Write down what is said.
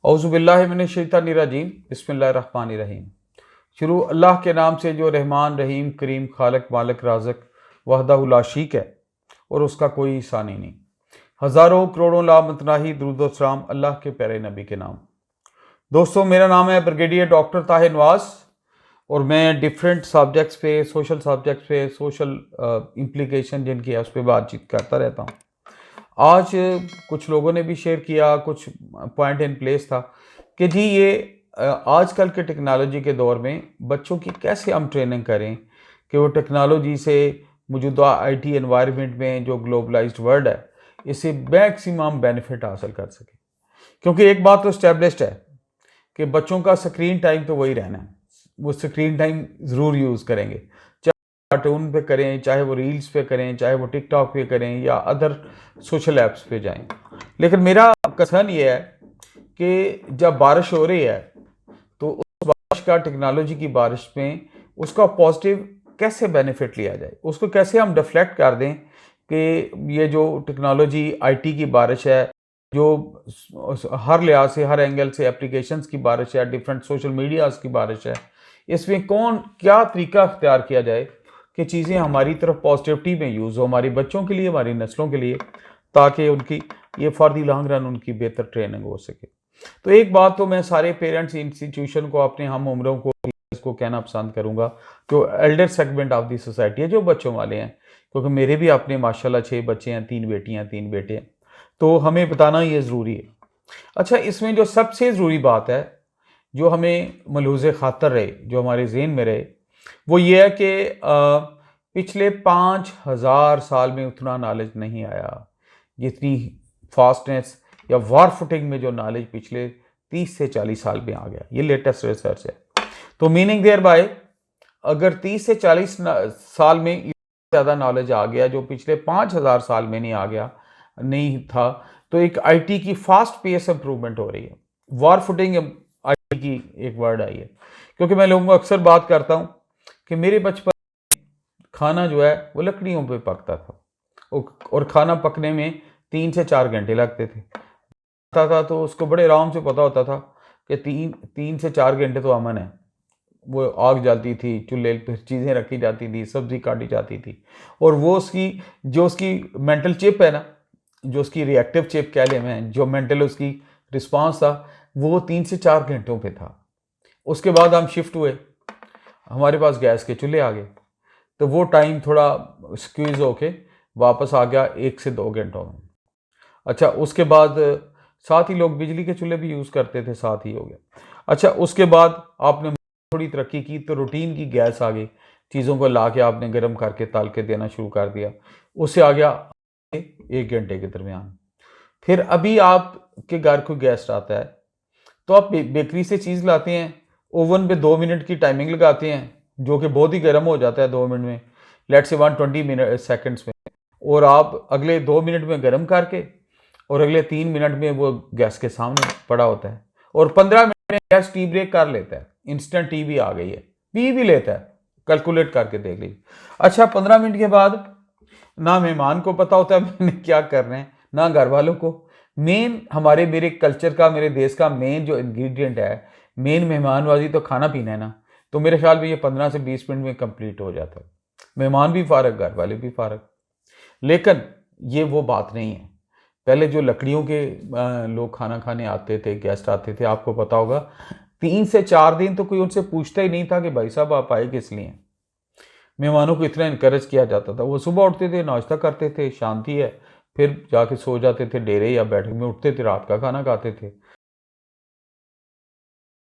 औज़ुबिल्लाहि मिनश्शैतानिर्रजीम बिस्मिल्लाहिर्रहमानिर्रहीम। शुरू अल्लाह के नाम से जो रहमान रहीम करीम खालिक मालिक राज़िक वहदहु ला शरीक है और उसका कोई सानी नहीं। हज़ारों करोड़ों ला मतनाही दुरूद व सलाम अल्लाह के प्यारे नबी के नाम। दोस्तों, मेरा नाम है ब्रिगेडियर डॉक्टर ताहिर नवाज़ और मैं डिफरेंट सब्जेक्ट्स पे, सोशल सब्जेक्ट्स पे, सोशल इम्प्लीकेशन जिनकी है उस पर बातचीत करता रहता हूँ। आज कुछ लोगों ने भी शेयर किया, कुछ पॉइंट इन प्लेस था कि जी ये आजकल के टेक्नोलॉजी के दौर में बच्चों की कैसे हम ट्रेनिंग करें कि वो टेक्नोलॉजी से मौजूदा आईटी एनवायरनमेंट में जो ग्लोबलाइज्ड वर्ल्ड है इससे मैक्सिमम बेनिफिट हासिल कर सके। क्योंकि एक बात तो इस्टेब्लिश्ड है कि बच्चों का स्क्रीन टाइम तो वही रहना है, वो स्क्रीन टाइम ज़रूर यूज़ करेंगे, कार्टून पे करें, चाहे वो रील्स पे करें, चाहे वो टिकटॉक पे करें या अदर सोशल ऐप्स पे जाएं। लेकिन मेरा कंसर्न ये है कि जब बारिश हो रही है तो उस बारिश का टेक्नोलॉजी की बारिश में उसका पॉजिटिव कैसे बेनिफिट लिया जाए, उसको कैसे हम डिफ्लेक्ट कर दें कि ये जो टेक्नोलॉजी आईटी की बारिश है, जो हर लिहाज से, हर एंगल से एप्लीकेशंस की बारिश है, डिफरेंट सोशल मीडियाज़ की बारिश है, इसमें कौन क्या तरीका अख्तियार किया जाए कि चीज़ें हमारी तरफ पॉजिटिविटी में यूज़ हो, हमारी बच्चों के लिए, हमारी नस्लों के लिए, ताकि उनकी ये फॉर दी लॉन्ग रन उनकी बेहतर ट्रेनिंग हो सके। तो एक बात तो मैं सारे पेरेंट्स इंस्टीट्यूशन को, अपने हम उम्रों को इसको कहना पसंद करूँगा, जो Elder segment of the society है, जो बच्चों वाले हैं, क्योंकि मेरे भी अपने माशाल्लाह 6 बच्चे हैं, 3 बेटियाँ 3 बेटे हैं, तो हमें बताना ये ज़रूरी है। अच्छा, इसमें जो सबसे ज़रूरी बात है, जो हमें मलहूज़ ख़ातर रहे, जो हमारे ज़हन में रहे, वो ये है कि पिछले 5000 साल में उतना नॉलेज नहीं आया जितनी फास्टनेस या वॉर फुटिंग में जो नॉलेज पिछले 30 से 40 साल में आ गया। ये लेटेस्ट रिसर्च है। तो मीनिंग देयर बाय, अगर 30 से 40 साल में ज़्यादा नॉलेज आ गया जो पिछले 5000 साल में नहीं आ गया, नहीं था, तो एक आईटी की फास्ट पेस इंप्रूवमेंट हो रही है। वॉर फुटिंग आईटी की एक वर्ड आई है, क्योंकि मैं लोगों को अक्सर बात करता हूँ कि मेरे बचपन खाना जो है वो लकड़ियों पे पकता था और खाना पकने में 3 से 4 घंटे लगते थे। था तो उसको बड़े आराम से पता होता था कि तीन से 4 घंटे तो अमन है। वो आग जलती थी, चूल्हे पर चीज़ें रखी जाती थी, सब्ज़ी काटी जाती थी, और वो उसकी मेंटल चिप है ना, जो उसकी रिएक्टिव चिप कह लें, मैं जो मेंटल उसकी रिस्पांस था, वो 3 से 4 घंटों पे था। उसके बाद हम शिफ्ट हुए, हमारे पास गैस के चूल्हे आ गए, तो वो टाइम थोड़ा स्क्वीज होके वापस आ गया 1 से 2 घंटों में। अच्छा, उसके बाद साथ ही लोग बिजली के चूल्हे भी यूज़ करते थे, साथ ही हो गया। अच्छा, उसके बाद आपने थोड़ी तरक्की की तो रूटीन की गैस आ गई, चीज़ों को ला के आपने गर्म करके तल के देना शुरू कर दिया, उससे आ गया 1 घंटे के दरमियान। फिर अभी आपके घर कोई गेस्ट आता है तो आप बेकरी से चीज़ लाते हैं, ओवन पे 2 मिनट की टाइमिंग लगाते हैं, जो कि बहुत ही गर्म हो जाता है 2 मिनट में, लेट्स से 120 मिनट सेकंड्स में, और आप अगले 2 मिनट में गर्म करके और अगले 3 मिनट में वो गैस के सामने पड़ा होता है, और 15 मिनट में गैस टी ब्रेक कर लेता है। इंस्टेंट टी भी आ गई है, पी भी लेता है, कैलकुलेट करके देख लीजिए। अच्छा, 15 मिनट के बाद ना मेहमान को पता होता है मैंने क्या करना है, ना घर वालों को। मेन मेरे कल्चर का, मेरे देश का मेन जो इंग्रेडिएंट है, मेन मेहमानवाजी तो खाना पीना है ना, तो मेरे ख्याल में ये 15 से 20 मिनट में कंप्लीट हो जाता है, मेहमान भी फारग, घर वाले भी फारग। लेकिन ये वो बात नहीं है। पहले जो लकड़ियों के लोग खाना खाने आते थे, गेस्ट आते थे, आपको पता होगा 3 से 4 दिन तो कोई उनसे पूछता ही नहीं था कि भाई साहब आप आए किस लिए। मेहमानों को इतना इनकरेज किया जाता था, वो सुबह उठते थे, नाश्ता करते थे, शांति है, फिर जाके सो जाते थे डेरे या बैठक में, उठते थे, रात का खाना खाते थे,